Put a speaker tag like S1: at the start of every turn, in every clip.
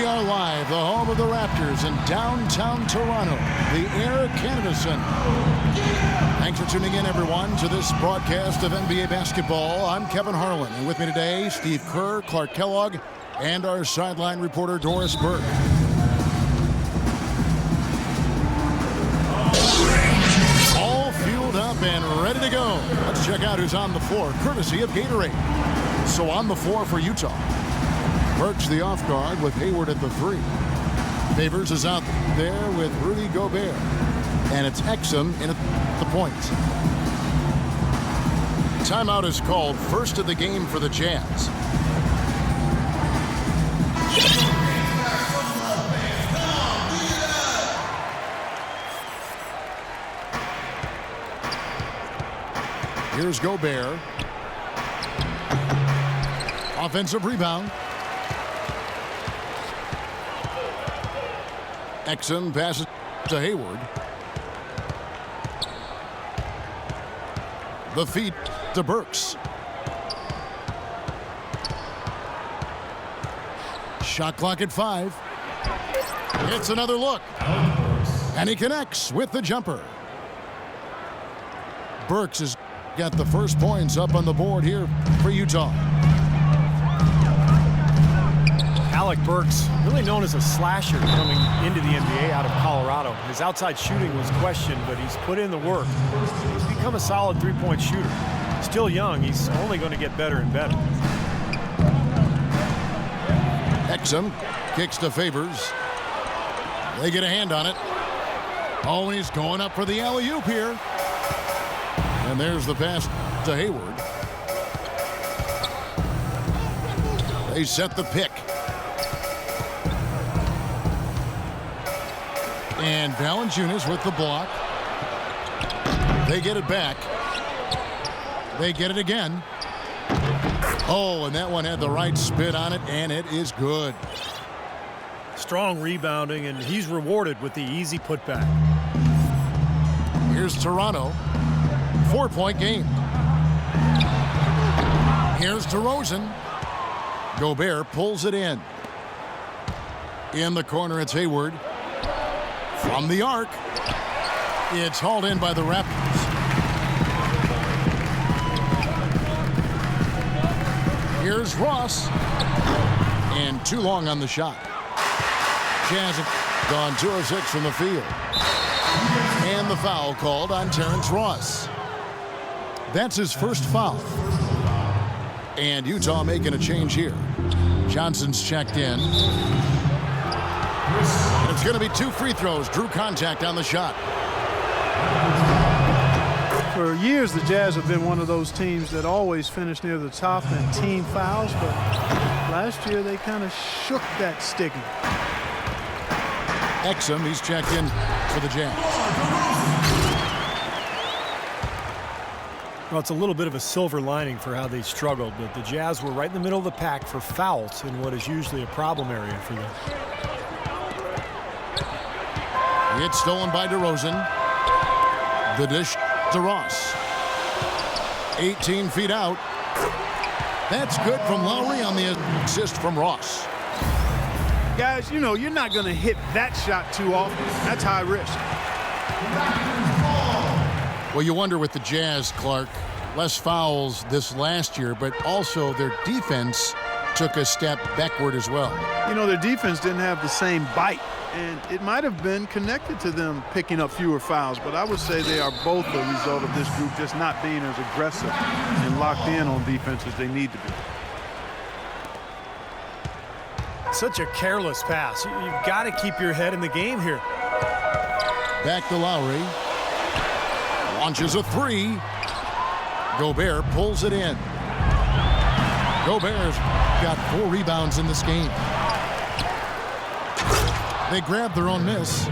S1: We are live, the home of the Raptors in downtown Toronto, the Air Canada Centre. Thanks for tuning in, everyone, to this broadcast of NBA basketball. I'm Kevin Harlan, and with me today, Steve Kerr, Clark Kellogg, and our sideline reporter, Doris Burke. All fueled up and ready to go. Let's check out who's on the floor, courtesy of Gatorade. So on the floor for Utah, Burks the off guard with Hayward at the 3. Favors is out there with Rudy Gobert. And it's Exum in at the point. Timeout is called, first of the game for the Jazz. Here's Gobert. Offensive rebound. Exum passes to Hayward. The feed to Burks. Shot clock at 5. It's another look. And he connects with the jumper. Burks has got the first points up on the board here for Utah.
S2: Alec Burks, really known as a slasher coming into the NBA out of Colorado. His outside shooting was questioned, but he's put in the work. He's become a solid three-point shooter. Still young, he's only going to get better and better.
S1: Exum kicks to Favors. They get a hand on it. Oh, and he's going up for the alley-oop here. And there's the pass to Hayward. They set the pick. And Valanciunas with the block. They get it back. They get it again. Oh, and that one had the right spin on it, and it is good.
S2: Strong rebounding, and he's rewarded with the easy putback.
S1: Here's Toronto. 4-point game. Here's DeRozan. Gobert pulls it in. In the corner, it's Hayward. From the arc, it's hauled in by the Raptors. Here's Ross. And too long on the shot. Jazz have gone 2 of 6 from the field. And the foul called on Terrence Ross. That's his first foul. And Utah making a change here. Johnson's checked in. And it's going to be 2 free throws. Drew contact on the shot.
S3: For years, the Jazz have been one of those teams that always finish near the top in team fouls, but last year they kind of shook that stigma.
S1: Exum, he's checked in for the Jazz.
S2: Well, it's a little bit of a silver lining for how they struggled, but the Jazz were right in the middle of the pack for fouls in what is usually a problem area for them.
S1: It's stolen by DeRozan. The dish to Ross. 18 feet out. That's good from Lowry on the assist from Ross.
S3: Guys, you know, you're not going to hit that shot too often. That's high risk.
S1: Well, you wonder with the Jazz, Clark, less fouls this last year, but also their defense took a step backward as well.
S3: You know, their defense didn't have the same bite, and it might have been connected to them picking up fewer fouls, but I would say they are both a result of this group just not being as aggressive and locked in on defense as they need to be.
S2: Such a careless pass. You've got to keep your head in the game here.
S1: Back to Lowry. Launches a 3. Gobert pulls it in. Gobert's got 4 rebounds in this game. They grab their own miss.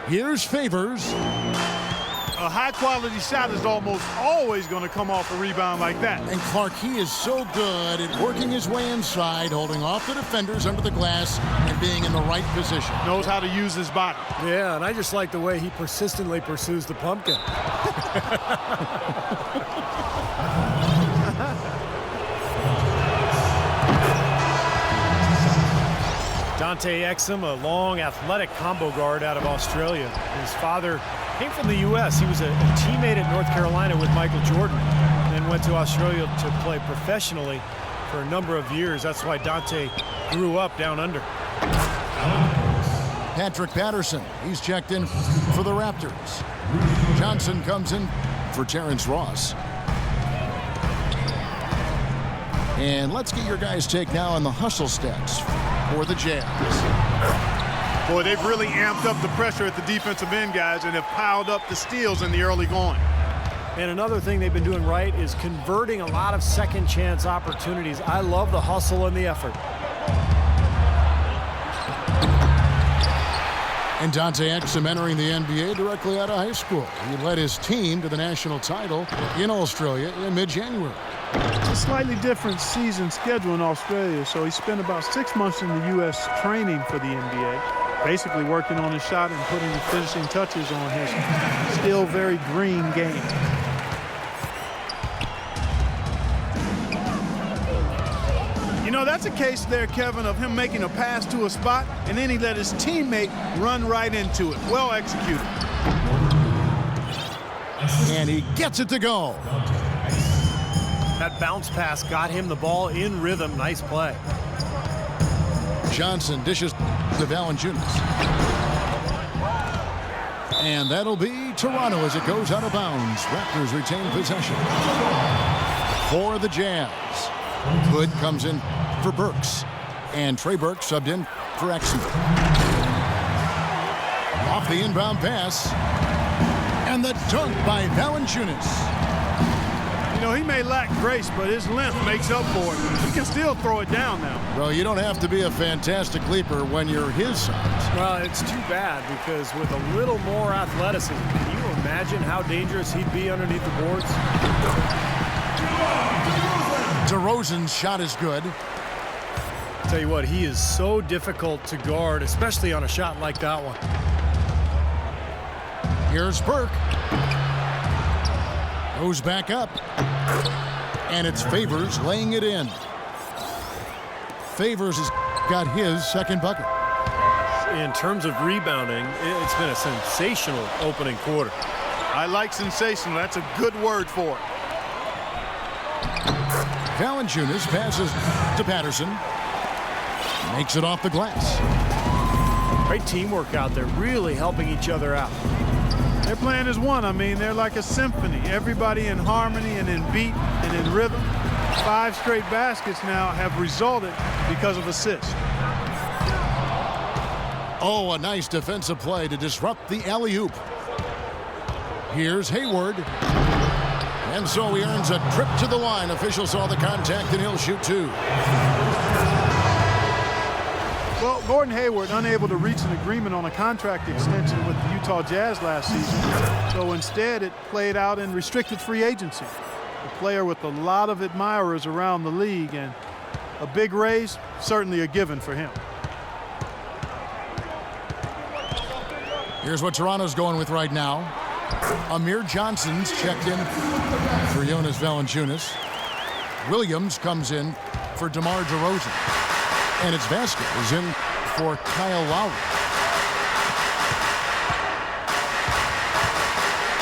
S1: Here's Favors.
S3: A high-quality shot is almost always going to come off a rebound like that.
S1: And Clark, he is so good at working his way inside, holding off the defenders under the glass, and being in the right position.
S3: Knows how to use his body.
S2: Yeah, and I just like the way he persistently pursues the pumpkin. Dante Exum, a long, athletic combo guard out of Australia. His father came from the U.S. He was a teammate at North Carolina with Michael Jordan, and then went to Australia to play professionally for a number of years. That's why Dante grew up down under.
S1: Patrick Patterson, he's checked in for the Raptors. Johnson comes in for Terrence Ross. And let's get your guys' take now on the hustle stats for the Jazz.
S3: Boy, they've really amped up the pressure at the defensive end, guys, and have piled up the steals in the early going.
S2: And another thing they've been doing right is converting a lot of second chance opportunities. I love the hustle and the effort.
S1: And Dante Exum entering the NBA directly out of high school. He led his team to the national title in Australia in mid-January.
S3: It's a slightly different season schedule in Australia, so he spent about 6 months in the U.S. training for the NBA, basically working on his shot and putting the finishing touches on his still very green game. You know, that's a case there, Kevin, of him making a pass to a spot, and then he let his teammate run right into it. Well executed.
S1: And he gets it to go.
S2: That bounce pass got him the ball in rhythm. Nice play.
S1: Johnson dishes to Valanciunas. And that'll be Toronto as it goes out of bounds. Raptors retain possession. For the Jazz. Hood comes in for Burks. And Trey Burke subbed in for Exum. Off the inbound pass. And the dunk by Valanciunas.
S3: You know, he may lack grace, but his length makes up for it. He can still throw it down now.
S1: Well, you don't have to be a fantastic leaper when you're his size.
S2: Well, it's too bad because with a little more athleticism, can you imagine how dangerous he'd be underneath the boards?
S1: DeRozan's shot is good.
S2: Tell you what, he is so difficult to guard, especially on a shot like that one.
S1: Here's Burke. Goes back up. And it's Favors laying it in. Favors has got his second bucket.
S2: In terms of rebounding, it's been a sensational opening quarter.
S3: I like sensational. That's a good word for it.
S1: Valanciunas passes to Patterson. Makes it off the glass.
S2: Great teamwork out there, really helping each other out.
S3: They're playing as one. I mean, they're like a symphony. Everybody in harmony and in beat and in rhythm. 5 straight baskets now have resulted because of assists.
S1: Oh, a nice defensive play to disrupt the alley-oop. Here's Hayward. And so he earns a trip to the line. Officials saw the contact and he'll shoot 2.
S3: Well, Gordon Hayward unable to reach an agreement on a contract extension with the Utah Jazz last season. So instead it played out in restricted free agency. A player with a lot of admirers around the league, and a big raise, certainly a given for him.
S1: Here's what Toronto's going with right now. Amir Johnson's checked in for Jonas Valanciunas. Williams comes in for DeMar DeRozan. And it's Vasquez in for Kyle Lowry.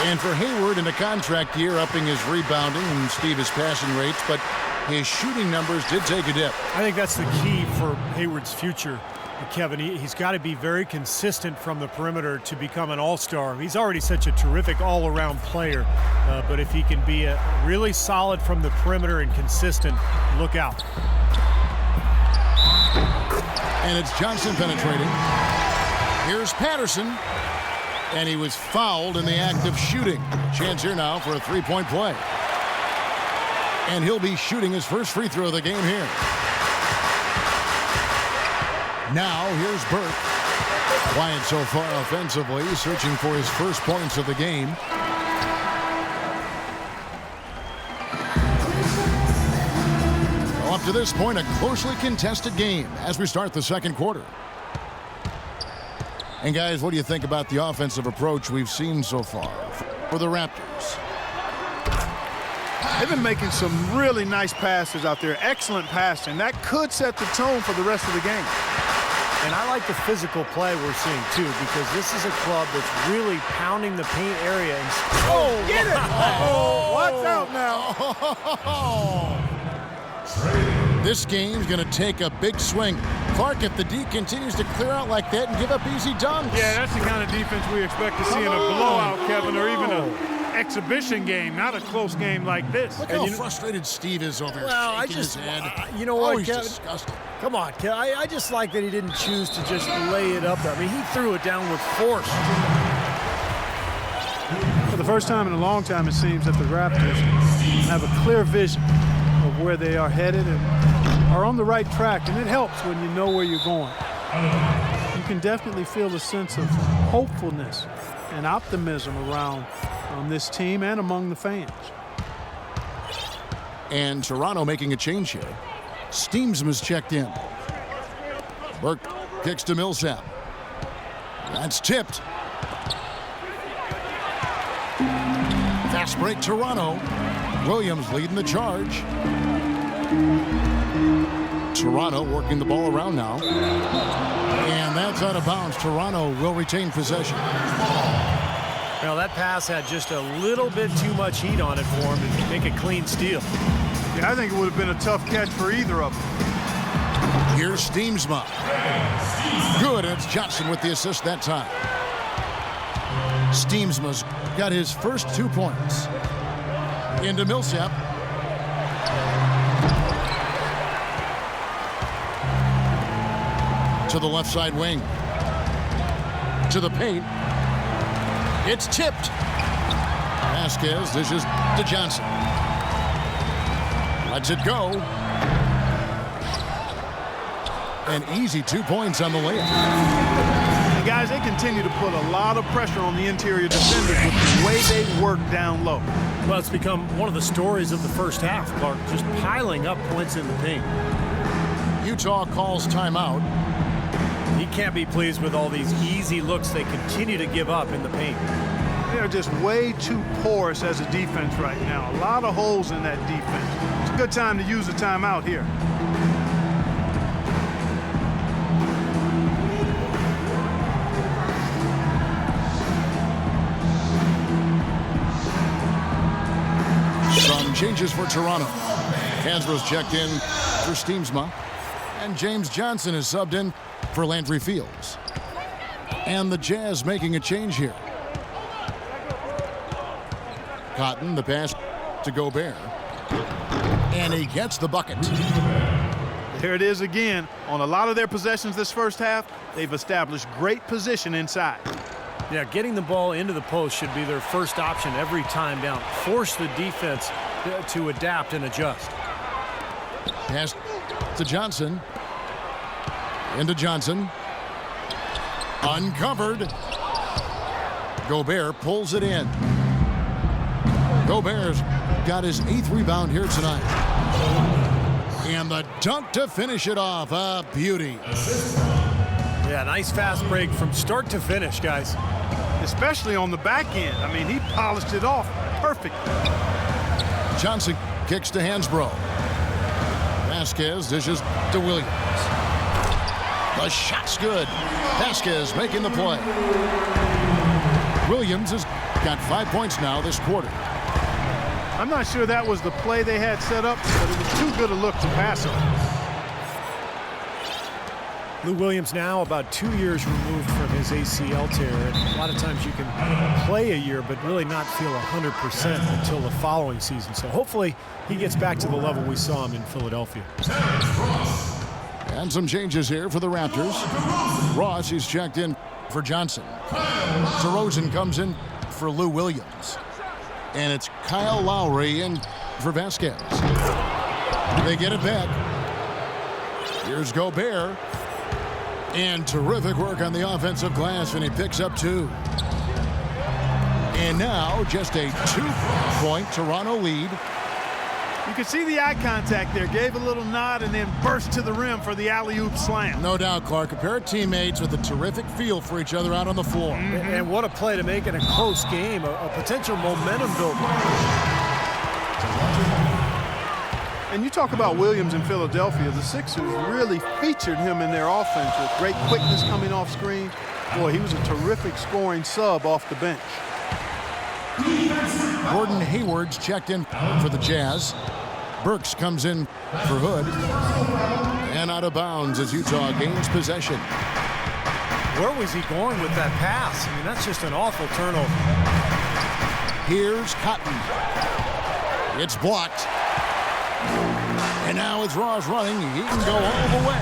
S1: And for Hayward in a contract year, upping his rebounding and his passing rates, but his shooting numbers did take a dip.
S2: I think that's the key for Hayward's future, Kevin. He's got to be very consistent from the perimeter to become an all-star. He's already such a terrific all-around player, but if he can be really solid from the perimeter and consistent, look out.
S1: And it's Johnson penetrating. Here's Patterson. And he was fouled in the act of shooting. Chance here now for a three-point play. And he'll be shooting his first free throw of the game here. Now here's Burke. Quiet so far offensively, searching for his first points of the game. Up to this point, a closely contested game as we start the second quarter. And guys, what do you think about the offensive approach we've seen so far for the Raptors?
S3: They've been making some really nice passes out there. Excellent passing. That could set the tone for the rest of the game.
S2: And I like the physical play we're seeing, too, because this is a club that's really pounding the paint area. And
S1: oh, get it! Oh, watch out now. This game's going to take a big swing. Clark, if the D continues to clear out like that and give up easy dunks.
S4: Yeah, that's the kind of defense we expect to see in a blowout, Kevin, or even an exhibition game, not a close game like this.
S1: Look how frustrated Steve is over here, shaking his head.
S2: You know what,
S1: he's
S2: Kevin?
S1: disgusted.
S2: Come on, Kevin. I just like that he didn't choose to just lay it up there. I mean, he threw it down with force.
S3: For the first time in a long time, it seems that the Raptors have a clear vision of where they are headed and are on the right track, and it helps when you know where you're going. You can definitely feel a sense of hopefulness and optimism around this team and among the fans.
S1: And Toronto making a change here. Steamsma's checked in. Burke kicks to Millsap. That's tipped. Fast break Toronto. Williams leading the charge. Toronto working the ball around now. And that's out of bounds. Toronto will retain possession.
S2: Well, that pass had just a little bit too much heat on it for him to make a clean steal.
S3: Yeah, I think it would have been a tough catch for either of them.
S1: Here's Steamsma. Good, and it's Johnson with the assist that time. Steamsma's got his first 2 points. Into Millsap. To the left side wing. To the paint. It's tipped. Vasquez dishes to Johnson. Lets it go. An easy 2 points on the layup.
S3: And guys, they continue to put a lot of pressure on the interior defenders with the way they work down low.
S2: Well, it's become one of the stories of the first half, Clark, just piling up points in the paint.
S1: Utah calls timeout.
S2: He can't be pleased with all these easy looks they continue to give up in the paint.
S3: They're just way too porous as a defense right now. A lot of holes in that defense. It's a good time to use a timeout here.
S1: Some changes for Toronto. Hansbrough's checked in for Steamsma. And James Johnson is subbed in for Landry Fields. And the Jazz making a change here. Cotton, the pass to Gobert. And he gets the bucket.
S3: There it is again. On a lot of their possessions this first half, they've established great position inside.
S2: Yeah, getting the ball into the post should be their first option every time down. Force the defense to adapt and adjust.
S1: Pass to Johnson. Into Johnson. Uncovered. Gobert pulls it in. Gobert's got his 8th rebound here tonight. And the dunk to finish it off. A beauty.
S2: Yeah, nice fast break from start to finish, guys.
S3: Especially on the back end. I mean, he polished it off perfectly.
S1: Johnson kicks to Hansbrough. Vasquez dishes to Williams. The shot's good. Vasquez making the play. Williams has got 5 points now this quarter.
S3: I'm not sure that was the play they had set up, but it was too good a look to pass it.
S2: Lou Williams now about 2 years removed from his ACL tear. And a lot of times you can play a year but really not feel 100% until the following season. So hopefully he gets back to the level we saw him in Philadelphia.
S1: And some changes here for the Raptors. Ross is checked in for Johnson. DeRozan comes in for Lou Williams. And it's Kyle Lowry in for Vasquez. They get it back. Here's Gobert. And terrific work on the offensive glass, and he picks up 2. And now just a 2-point Toronto lead.
S3: You can see the eye contact there. Gave a little nod and then burst to the rim for the alley-oop slam.
S1: No doubt, Clark. A pair of teammates with a terrific feel for each other out on the floor.
S2: And what a play to make in a close game, a potential momentum builder.
S3: And you talk about Williams in Philadelphia. The Sixers really featured him in their offense with great quickness coming off screen. Boy, he was a terrific scoring sub off the bench.
S1: Gordon Hayward's checked in for the Jazz. Burks comes in for Hood. And out of bounds as Utah gains possession.
S2: Where was he going with that pass? I mean, that's just an awful turnover.
S1: Here's Cotton. It's blocked. And now it's Ross running. He can go all the way.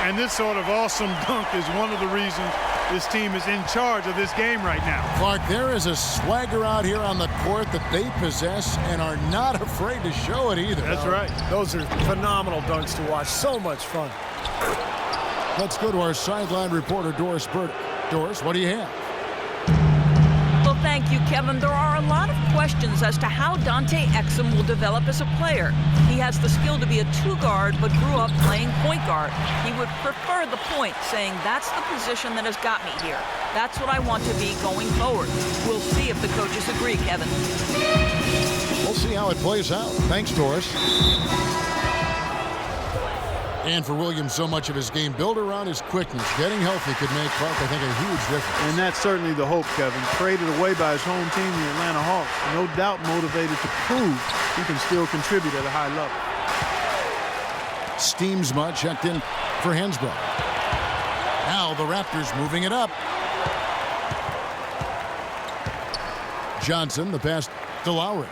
S4: And this sort of awesome dunk is one of the reasons this team is in charge of this game right now.
S1: Clark, there is a swagger out here on the court that they possess and are not afraid to show it either.
S4: That's right.
S2: Those are phenomenal dunks to watch. So much fun.
S1: Let's go to our sideline reporter, Doris Burke. Doris, what do you have?
S5: Well, thank you, Kevin. There are a lot of questions as to how Dante Exum will develop as a player. He has the skill to be a two-guard, but grew up playing point guard. He would prefer the point, saying that's the position that has got me here. That's what I want to be going forward. We'll see if the coaches agree, Kevin.
S1: We'll see how it plays out. Thanks, Doris. And for Williams, so much of his game built around his quickness. Getting healthy could make Clark, I think, a huge difference.
S3: And that's certainly the hope, Kevin. Traded away by his home team, the Atlanta Hawks. No doubt motivated to prove he can still contribute at a high level.
S1: Steamsma checked in for Hansbrough. Now the Raptors moving it up. Johnson, the pass to Lowry.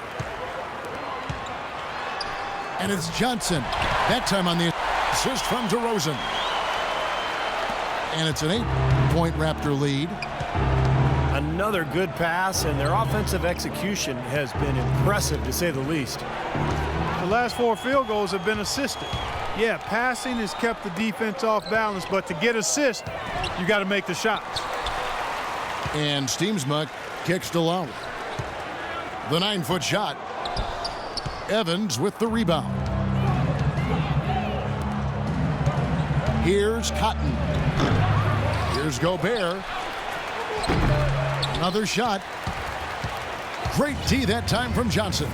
S1: And it's Johnson. That time on the assist from DeRozan. And it's an 8-point Raptor lead.
S2: Another good pass, and their offensive execution has been impressive, to say the least.
S3: The last 4 field goals have been assisted. Yeah, passing has kept the defense off balance, but to get assists, you got to make the shots.
S1: And Steamsma kicks to Lowry. The 9-foot shot. Evans with the rebound. Here's Cotton. Here's Gobert. Another shot. Great D that time from Johnson.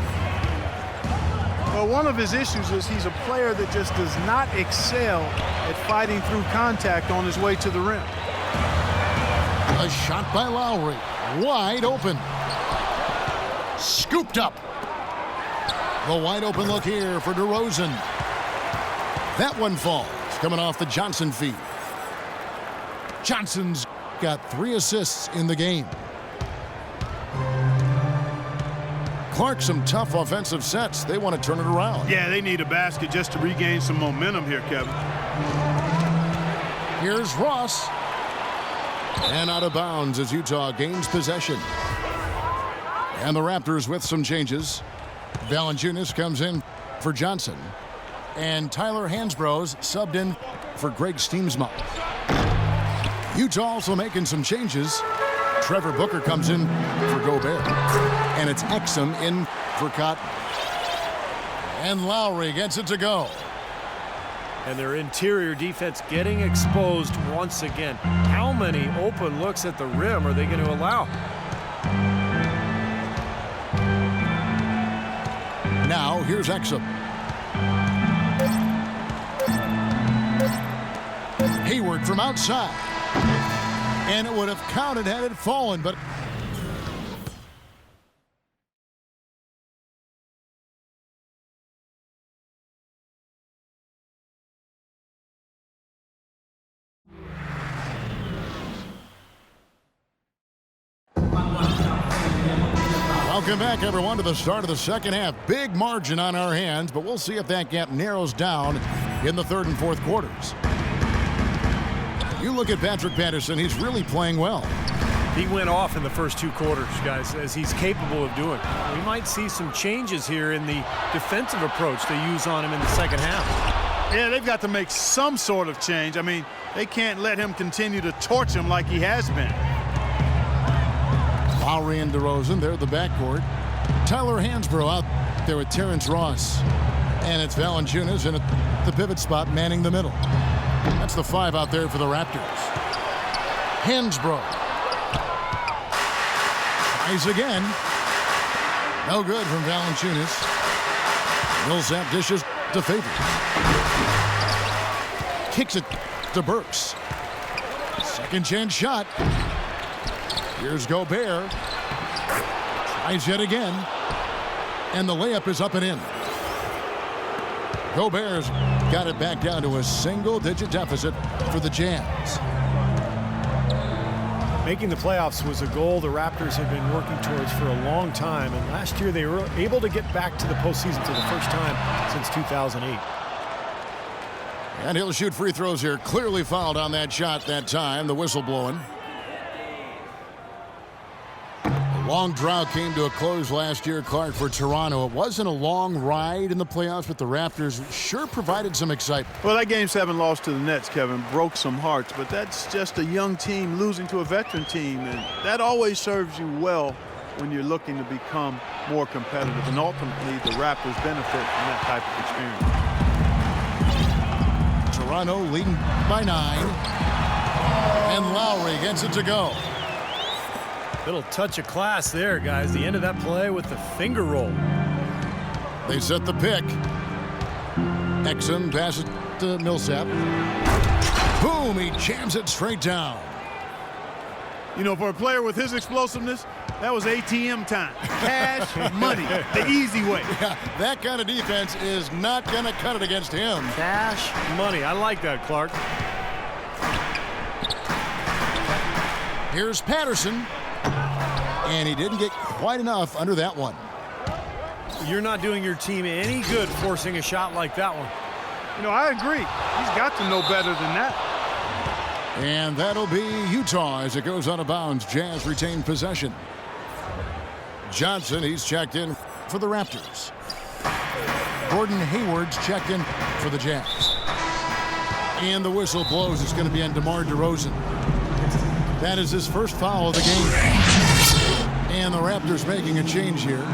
S3: Well, one of his issues is he's a player that just does not excel at fighting through contact on his way to the rim.
S1: A shot by Lowry. Wide open. Scooped up. The wide open look here for DeRozan. That one falls, coming off the Johnson feed. Johnson's got 3 assists in the game. Clark, some tough offensive sets. They want to turn it around.
S3: Yeah, they need a basket just to regain some momentum here, Kevin.
S1: Here's Ross. And out of bounds as Utah gains possession. And the Raptors with some changes. Valanciunas comes in for Johnson. And Tyler Hansbrough's subbed in for Greg Steamsma. Utah also making some changes. Trevor Booker comes in for Gobert. And it's Exum in for Cotton. And Lowry gets it to go.
S2: And their interior defense getting exposed once again. How many open looks at the rim are they going to allow?
S1: Now here's Exum. Hayward from outside. And it would have counted had it fallen, but welcome back, everyone, to the start of the second half. Big margin on our hands, but we'll see if that gap narrows down in the third and fourth quarters. You look at Patrick Patterson, he's really playing well.
S2: He went off in the first 2 quarters, guys, as he's capable of doing. We might see some changes here in the defensive approach they use on him in the second half.
S3: Yeah, they've got to make some sort of change. I mean, they can't let him continue to torch him like he has been.
S1: Lowry and DeRozan, they're the backcourt. Tyler Hansbrough out there with Terrence Ross. And it's Valanciunas in at the pivot spot, manning the middle. That's the 5 out there for the Raptors. Hansbrough. Tries again. No good from Valanciunas. Millsap dishes to Favors. Kicks it to Burks. Second chance shot. Here's Gobert. Tries yet again. And the layup is up and in. Gobert's got it back down to a single-digit deficit for the Jazz.
S2: Making the playoffs was a goal the Raptors have been working towards for a long time, and last year they were able to get back to the postseason for the first time since 2008.
S1: And he'll shoot free throws here. Clearly fouled on that shot that time. The whistle blowing. A long drought came to a close last year, Clark, for Toronto. It wasn't a long ride in the playoffs, but the Raptors sure provided some excitement.
S3: Well, that Game 7 loss to the Nets, Kevin, broke some hearts, but that's just a young team losing to a veteran team, and that always serves you well when you're looking to become more competitive, and ultimately the Raptors benefit from that type of experience.
S1: Toronto leading by 9, and Lowry gets it to go.
S2: Little touch of class there, guys. The end of that play with the finger roll.
S1: They set the pick. Exum passes to Millsap. Boom! He jams it straight down.
S3: You know, for a player with his explosiveness, that was ATM time. Cash money, the easy way.
S1: Yeah, that kind of defense is not going to cut it against him.
S2: Cash money. I like that, Clark.
S1: Here's Patterson. And he didn't get quite enough under that one.
S2: You're not doing your team any good forcing a shot like that one.
S3: You know, I agree. He's got to know better than that.
S1: And that'll be Utah as it goes out of bounds. Jazz retain possession. Johnson, he's checked in for the Raptors. Gordon Hayward's checked in for the Jazz. And the whistle blows. It's going to be on DeMar DeRozan. That is his first foul of the game. And the Raptors making a change here.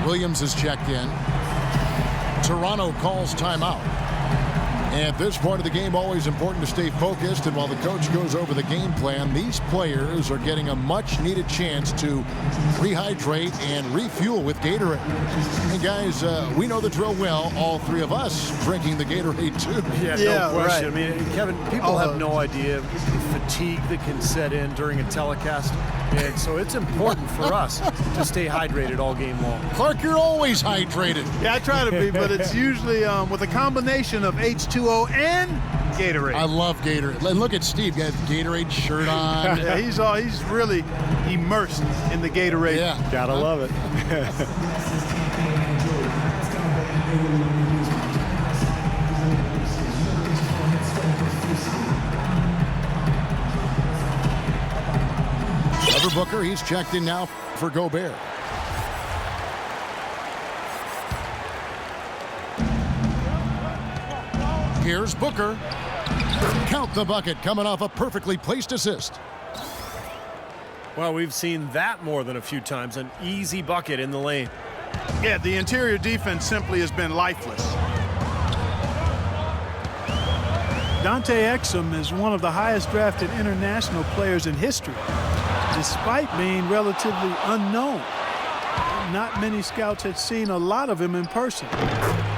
S1: Williams is checked in. Toronto calls timeout. At this point of the game, always important to stay focused. And while the coach goes over the game plan, these players are getting a much-needed chance to rehydrate and refuel with Gatorade. And guys, we know the drill well. All three of us drinking the Gatorade too.
S2: Yeah, no question. Right. I mean, Kevin, people have no idea the fatigue that can set in during a telecast. And so it's important for us to stay hydrated all game long.
S1: Clark, you're always hydrated.
S3: Yeah, I try to be, but it's usually with a combination of H2O and Gatorade.
S1: I love Gatorade. And look at Steve, got the Gatorade shirt on.
S3: Yeah, he's really immersed in the Gatorade.
S2: Yeah, gotta love it.
S1: Booker, he's checked in now for Gobert. Here's Booker. Count the bucket, coming off a perfectly placed assist.
S2: Well, we've seen that more than a few times. An easy bucket in the lane.
S3: Yeah, the interior defense simply has been lifeless. Dante Exum is one of the highest drafted international players in history, despite being relatively unknown. Not many scouts had seen a lot of him in person,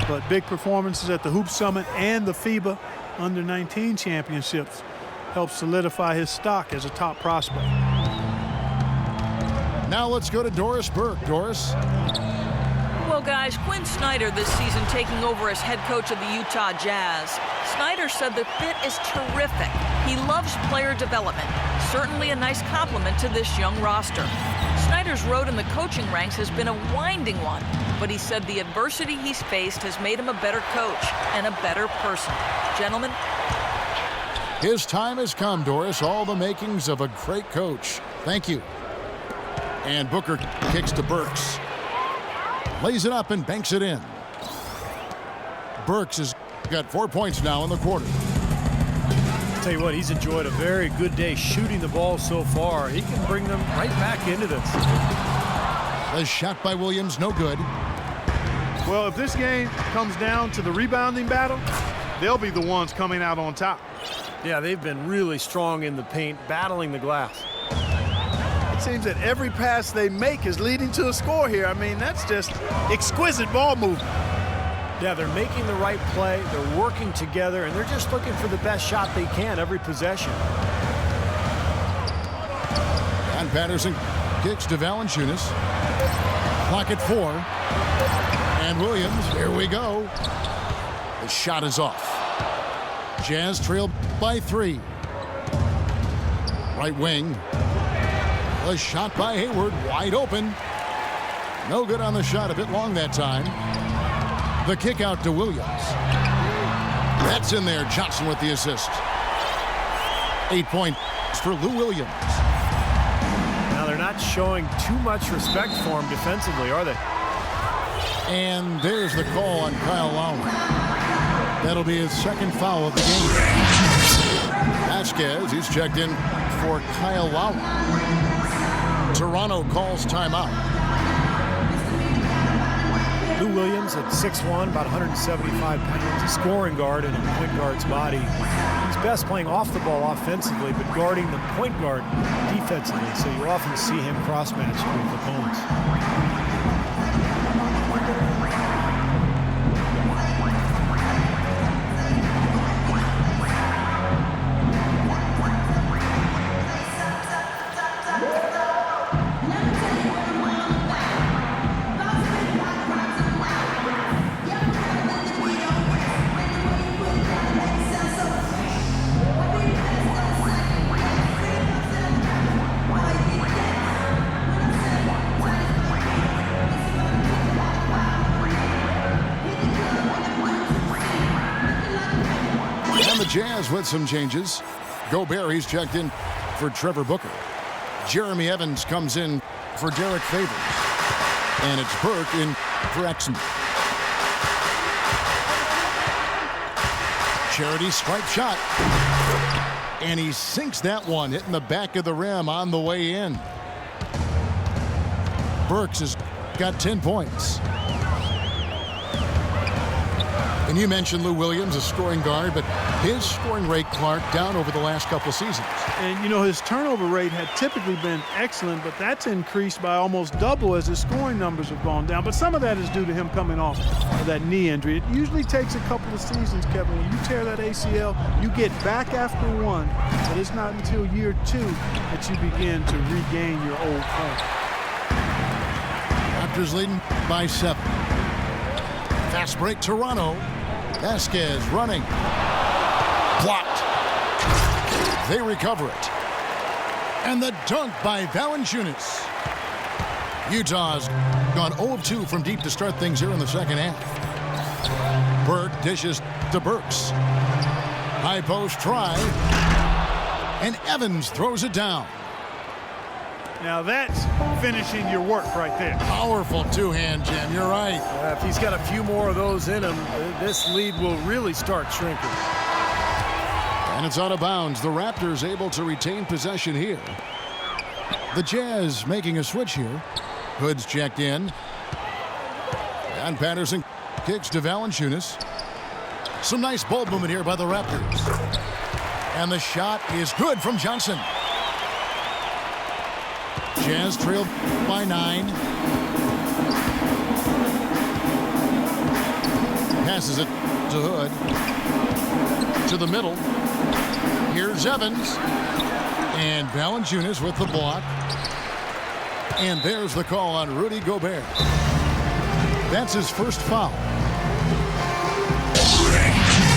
S3: but big performances at the Hoop Summit and the FIBA Under-19 championships helped solidify his stock as a top prospect.
S1: Now let's go to Doris Burke. Doris.
S5: Well, guys, Quinn Snyder this season taking over as head coach of the Utah Jazz. Snyder said the fit is terrific. He loves player development. Certainly a nice compliment to this young roster. Snyder's road in the coaching ranks has been a winding one, but he said the adversity he's faced has made him a better coach and a better person. Gentlemen.
S1: His time has come, Doris. All the makings of a great coach. Thank you. And Booker kicks to Burks. Lays it up and banks it in. Burks has got 4 points now in the quarter.
S2: Tell you what, he's enjoyed a very good day shooting the ball so far. He can bring them right back into this.
S1: The shot by Williams, no good.
S3: Well, if this game comes down to the rebounding battle, they'll be the ones coming out on top.
S2: Yeah, they've been really strong in the paint, battling the glass.
S3: seems that every pass they make is leading to a score here. I mean, that's just exquisite ball movement.
S2: Yeah, they're making the right play, they're working together, and they're just looking for the best shot they can every possession.
S1: And Patterson kicks to Valanciunas. Clock at 4. And Williams, here we go. The shot is off. Jazz trail by 3. Right wing. A shot by Hayward, wide open. No good on the shot, a bit long that time. The kick out to Williams. That's in there. Johnson with the assist. 8 points for Lou Williams.
S2: Now they're not showing too much respect for him defensively, are they?
S1: And there's the call on Kyle Lowry. That'll be his second foul of the game. Vasquez, he's checked in for Kyle Lowry. Toronto calls timeout.
S2: Lou Williams at 6'1", about 175 pounds, a scoring guard in a point guard's body. He's best playing off the ball offensively, but guarding the point guard defensively, so you often see him cross-matched with opponents.
S1: Jazz with some changes. Gobert, he's checked in for Trevor Booker. Jeremy Evans comes in for Derek Favors. And it's Burke in for Exum. Charity stripe shot. And he sinks that one, hitting the back of the rim on the way in. Burks has got 10 points. And you mentioned Lou Williams, a scoring guard, but his scoring rate, Clark, down over the last couple of seasons.
S3: And, you know, his turnover rate had typically been excellent, but that's increased by almost double as his scoring numbers have gone down. But some of that is due to him coming off of that knee injury. It usually takes a couple of seasons, Kevin. When you tear that ACL, you get back after one, but it's not until year 2 that you begin to regain your old form.
S1: Raptors leading by 7. Fast break, Toronto. Vasquez running. Blocked. They recover it. And the dunk by Valanciunas. Utah's gone 0 of 2 from deep to start things here in the second half. Burke dishes to Burks. High post try. And Evans throws it down.
S4: Now that's finishing your work right there.
S1: Powerful two-hand jam, you're right.
S2: If he's got a few more of those in him, this lead will really start shrinking.
S1: And it's out of bounds. The Raptors able to retain possession here. The Jazz making a switch here. Hood's checked in. And Patterson kicks to Valanciunas. Some nice ball movement here by the Raptors. And the shot is good from Johnson. Jazz trailed by 9. Passes it to Hood. To the middle. Here's Evans. And Valanciunas with the block. And there's the call on Rudy Gobert. That's his first foul.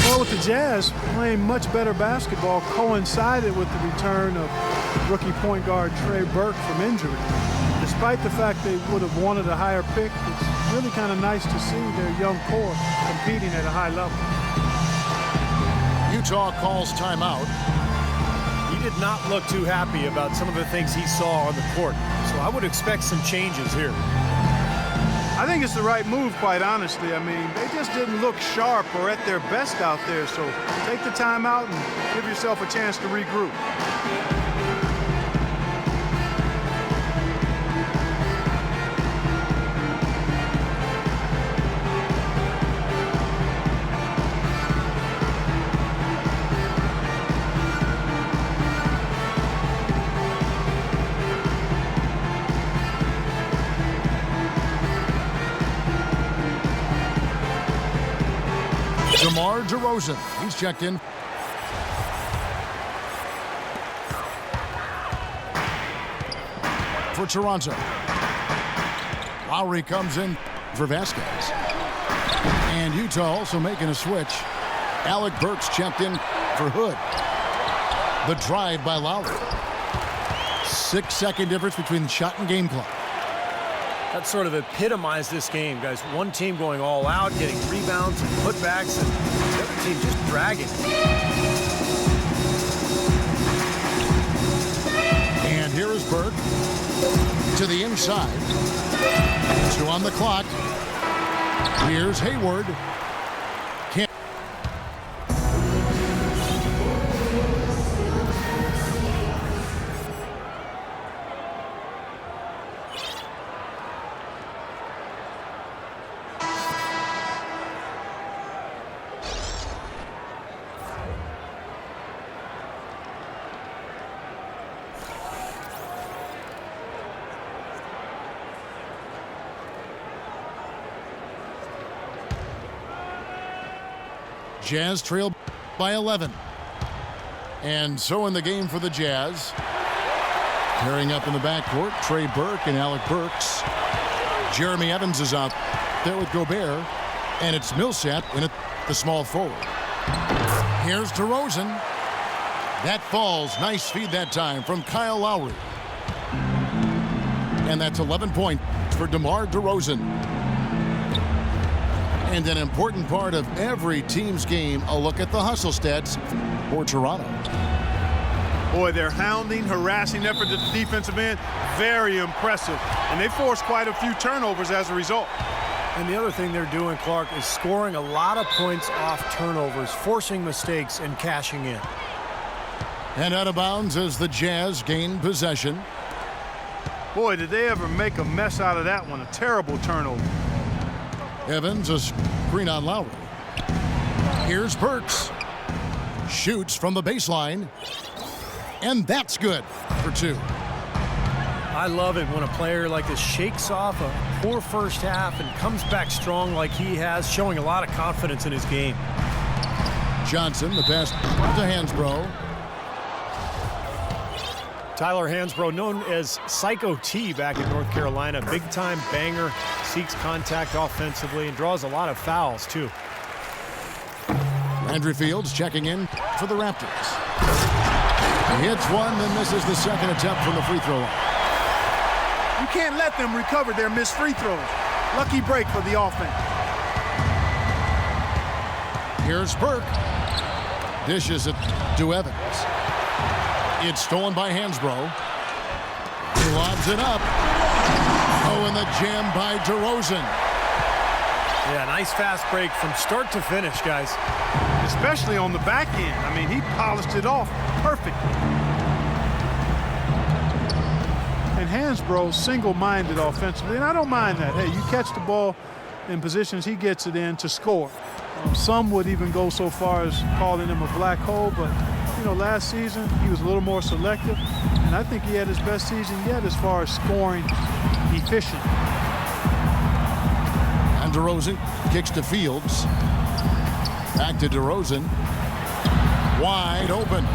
S3: Well, with the Jazz playing much better basketball coincided with the return of rookie point guard Trey Burke from injury. Despite the fact they would have wanted a higher pick, it's really kind of nice to see their young core competing at a high level.
S1: Utah calls timeout.
S2: He did not look too happy about some of the things he saw on the court, so I would expect some changes here.
S3: I think it's the right move, quite honestly. I mean, they just didn't look sharp or at their best out there, so take the timeout and give yourself a chance to regroup.
S1: DeMar DeRozan. He's checked in. For Toronto. Lowry comes in for Vasquez. And Utah also making a switch. Alec Burks checked in for Hood. The drive by Lowry. 6-second difference between the shot and game clock.
S2: That sort of epitomized this game, guys. One team going all out, getting rebounds and putbacks, and the other team just dragging.
S1: And here is Burke to the inside. 2 on the clock. Here's Hayward. Jazz trail by 11. And so in the game for the Jazz. Carrying up in the backcourt, Trey Burke and Alec Burks. Jeremy Evans is out there with Gobert. And it's Millsap in at the small forward. Here's DeRozan. That falls. Nice feed that time from Kyle Lowry. And that's 11 points for DeMar DeRozan. And an important part of every team's game, a look at the hustle stats for Toronto.
S3: Boy, their hounding, harassing effort at the defensive end, very impressive. And they forced quite a few turnovers as a result.
S2: And the other thing they're doing, Clark, is scoring a lot of points off turnovers, forcing mistakes and cashing in.
S1: And out of bounds as the Jazz gain possession.
S3: Boy, did they ever make a mess out of that one. A terrible turnover.
S1: Evans, a screen on Lowry. Here's Burks. Shoots from the baseline. And that's good for 2.
S2: I love it when a player like this shakes off a poor first half and comes back strong like he has, showing a lot of confidence in his game.
S1: Johnson, the pass to Hansbrough.
S2: Tyler Hansbrough, known as Psycho T back in North Carolina, big-time banger, seeks contact offensively and draws a lot of fouls, too.
S1: Landry Fields checking in for the Raptors. He hits one, then misses the second attempt from the free throw line.
S3: You can't let them recover their missed free throws. Lucky break for the offense.
S1: Here's Burke. Dishes it to Evans. It's stolen by Hansbrough. He lobs it up. Oh, and the jam by DeRozan.
S2: Yeah, nice fast break from start to finish, guys.
S3: Especially on the back end. I mean, he polished it off perfectly. And Hansbrough single-minded offensively, and I don't mind that. Hey, you catch the ball in positions he gets it in to score. Some would even go so far as calling him a black hole, but you know, last season he was a little more selective, and I think he had his best season yet as far as scoring efficient.
S1: And DeRozan kicks to Fields. Back to DeRozan. Wide open.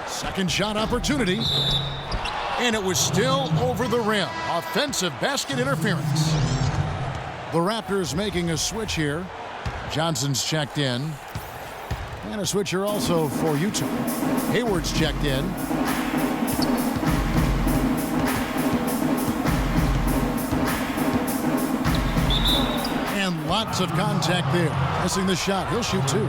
S1: Second shot opportunity. And it was still over the rim. Offensive basket interference. The Raptors making a switch here. Johnson's checked in. And a switcher also for Utah. Hayward's checked in. And lots of contact there. Missing the shot. He'll shoot 2.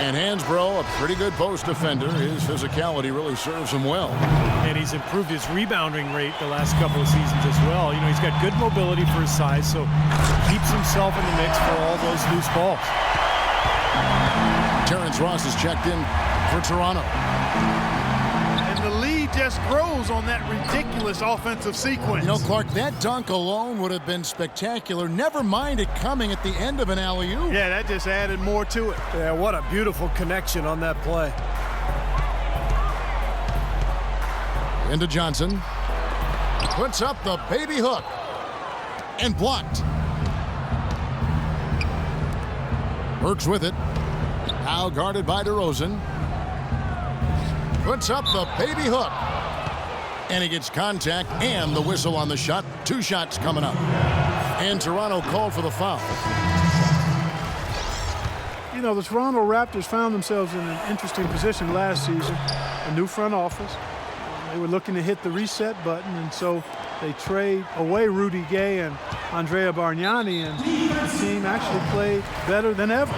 S1: And Hansbrough, a pretty good post defender. His physicality really serves him well.
S2: And he's improved his rebounding rate the last couple of seasons as well. You know, he's got good mobility for his size, so keeps himself in the mix for all those loose balls.
S1: Terrence Ross is checked in for Toronto.
S3: And the lead just grows on that ridiculous offensive sequence.
S1: You know, Clark, that dunk alone would have been spectacular. Never mind it coming at the end of an alley-oop.
S3: Yeah, that just added more to it.
S2: Yeah, what a beautiful connection on that play.
S1: Into Johnson. Puts up the baby hook. And blocked. Burks with it. Now guarded by DeRozan. Puts up the baby hook. And he gets contact and the whistle on the shot. 2 shots coming up. And Toronto called for the foul.
S3: You know, the Toronto Raptors found themselves in an interesting position last season. A new front office. They were looking to hit the reset button, and so they trade away Rudy Gay and Andrea Bargnani, and the team actually played better than ever.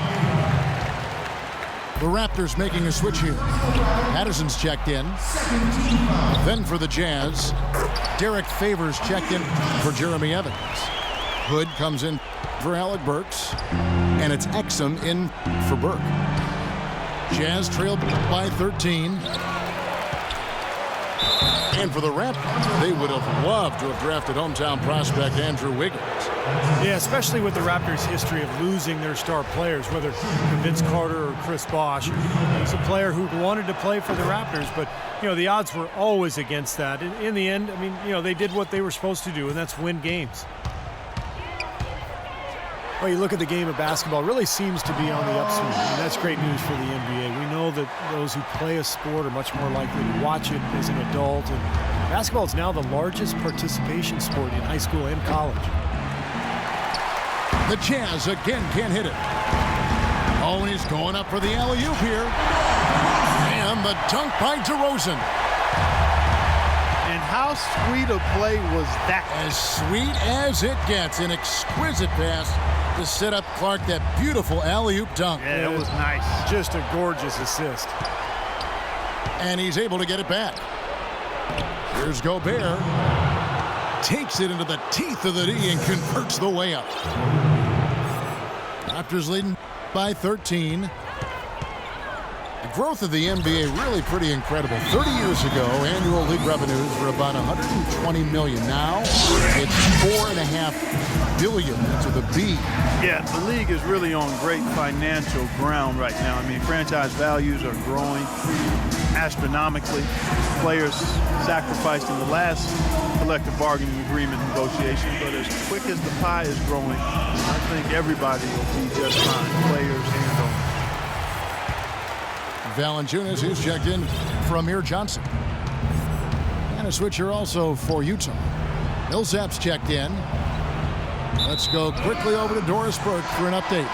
S1: The Raptors making a switch here. Patterson's checked in. Then for the Jazz, Derek Favors checked in for Jeremy Evans. Hood comes in for Alec Burks, and it's Exum in for Burke. Jazz trailed by 13. And for the Raptors, they would have loved to have drafted hometown prospect Andrew Wiggins.
S2: Yeah, especially with the Raptors' history of losing their star players, whether Vince Carter or Chris Bosh. He's a player who wanted to play for the Raptors, but, you know, the odds were always against that. In the end, I mean, you know, they did what they were supposed to do, and that's win games. Well, you look at the game of basketball, it really seems to be on the upswing. And that's great news for the NBA. We know that those who play a sport are much more likely to watch it as an adult. And basketball is now the largest participation sport in high school and college.
S1: The Jazz again can't hit it. Oh, and he's going up for the alley-oop here. And the dunk by DeRozan.
S3: And how sweet a play was that?
S1: As sweet as it gets. An exquisite pass to set up Clark, that beautiful alley-oop dunk.
S3: Yeah, that was nice.
S2: Just a gorgeous assist.
S1: And he's able to get it back. Here's Gobert. Takes it into the teeth of the D and converts the layup. Raptors leading by 13. The growth of the NBA really pretty incredible. 30 years ago, annual league revenues were about $120 million. Now it's $4.5 billion to the B.
S3: Yeah, the league is really on great financial ground right now. I mean, franchise values are growing astronomically. Players sacrificed in the last collective bargaining agreement negotiation, but as quick as the pie is growing, I think everybody will be just fine, players and owners.
S1: Valanciunas, who's checked in for Amir Johnson. And a switcher also for Utah. Millsap's checked in. Let's go quickly over to Doris Burke for an update.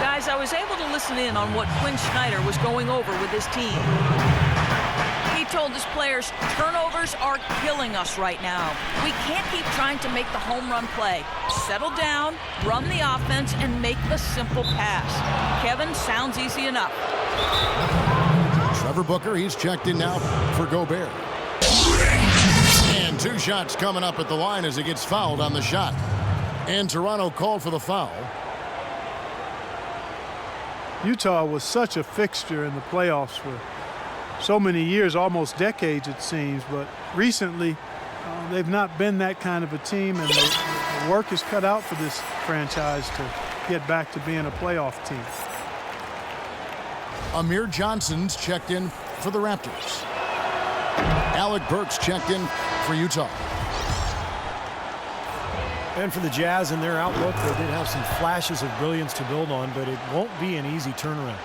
S5: Guys, I was able to listen in on what Quinn Snyder was going over with his team. He told his players, turnovers are killing us right now. We can't keep trying to make the home run play. Settle down, run the offense, and make the simple pass. Kevin, sounds easy enough.
S1: Trevor Booker, he's checked in now for Gobert. And 2 shots coming up at the line as he gets fouled on the shot. And Toronto called for the foul.
S3: Utah was such a fixture in the playoffs for so many years, almost decades it seems, but recently they've not been that kind of a team, and the work is cut out for this franchise to get back to being a playoff team.
S1: Amir Johnson's checked in for the Raptors. Alec Burks checked in for Utah.
S2: And for the Jazz in their outlook, they did have some flashes of brilliance to build on, but it won't be an easy turnaround.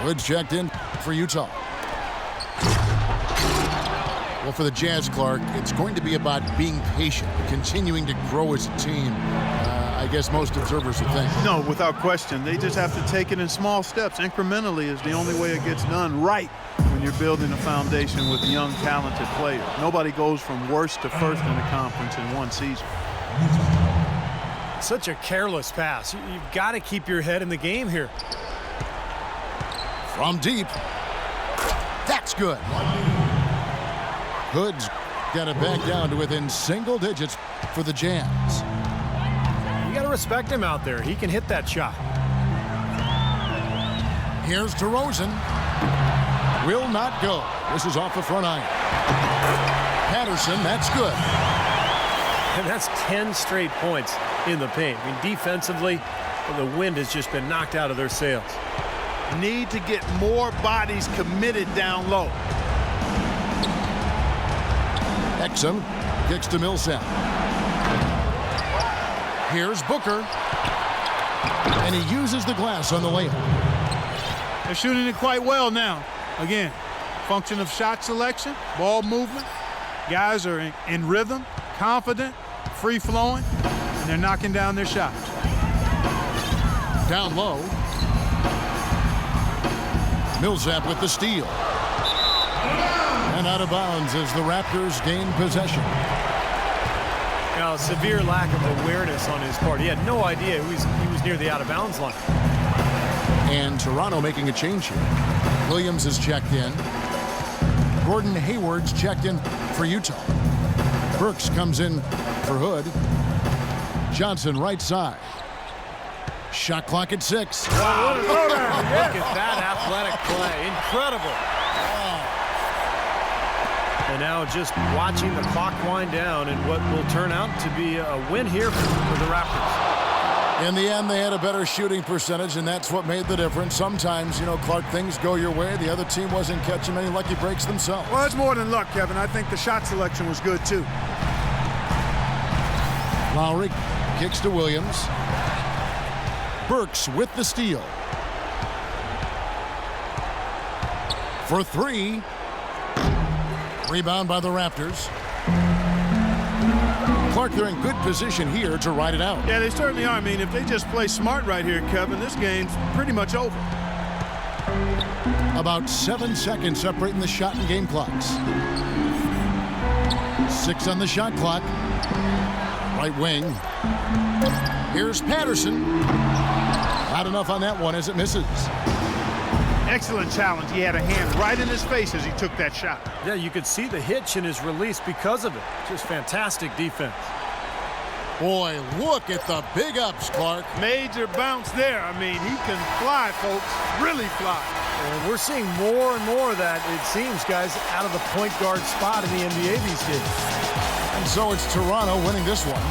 S1: Woods checked in for Utah. Well, for the Jazz, Clark, it's going to be about being patient, continuing to grow as a team. I guess most observers would think.
S3: No, without question. They just have to take it in small steps. Incrementally is the only way it gets done right when you're building a foundation with young, talented players. Nobody goes from worst to first in the conference in one season.
S2: Such a careless pass. You've got to keep your head in the game here.
S1: From deep. That's good. Hood's got it back down to within single digits for the Jazz.
S2: You got to respect him out there. He can hit that shot.
S1: Here's DeRozan. Will not go. This is off the front iron. Patterson, that's good.
S2: And that's 10 straight points in the paint. I mean, defensively, the wind has just been knocked out of their sails.
S3: Need to get more bodies committed down low.
S1: Exum kicks to Millsap. Here's Booker. And he uses the glass on the layup.
S3: They're shooting it quite well now. Again, function of shot selection, ball movement. Guys are in rhythm, confident, free-flowing, and they're knocking down their shots.
S1: Down low. Millsap with the steal. And out of bounds as the Raptors gain possession.
S2: Now, severe lack of awareness on his part. He had no idea he was near the out-of-bounds line.
S1: And Toronto making a change here. Williams is checked in. Gordon Hayward's checked in for Utah. Burks comes in for Hood. Johnson right side. Shot clock at 6.
S2: Wow, what a throwdown. Look at that athletic play. Incredible. And now just watching the clock wind down and what will turn out to be a win here for the Raptors.
S1: In the end, they had a better shooting percentage, and that's what made the difference. Sometimes, you know, Clark, things go your way. The other team wasn't catching many lucky breaks themselves.
S3: Well, it's more than luck, Kevin. I think the shot selection was good, too.
S1: Lowry kicks to Williams. Burks with the steal. For 3. Rebound by the Raptors. Clark, they're in good position here to ride it out.
S3: Yeah, they certainly are. I mean, if they just play smart right here, Kevin, this game's pretty much over.
S1: About 7 seconds separating the shot and game clocks. 6 on the shot clock. Right wing. Here's Patterson. Not enough on that one as it misses.
S3: Excellent challenge. He had a hand right in his face as he took that shot.
S2: Yeah, you could see the hitch in his release because of it. Just fantastic defense.
S1: Boy, look at the big ups, Clark.
S3: Major bounce there. I mean, he can fly, folks. Really fly.
S2: And we're seeing more and more of that, it seems, guys, out of the point guard spot in the NBA these days.
S1: And so it's Toronto winning this one.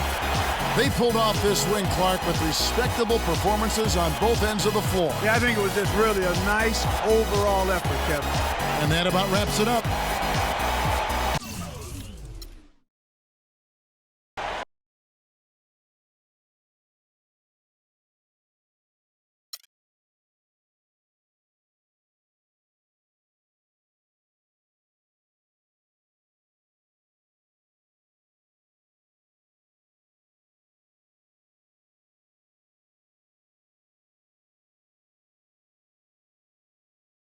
S1: They pulled off this win, Clark, with respectable performances on both ends of the floor.
S3: Yeah, I think it was just really a nice overall effort, Kevin.
S1: And that about wraps it up.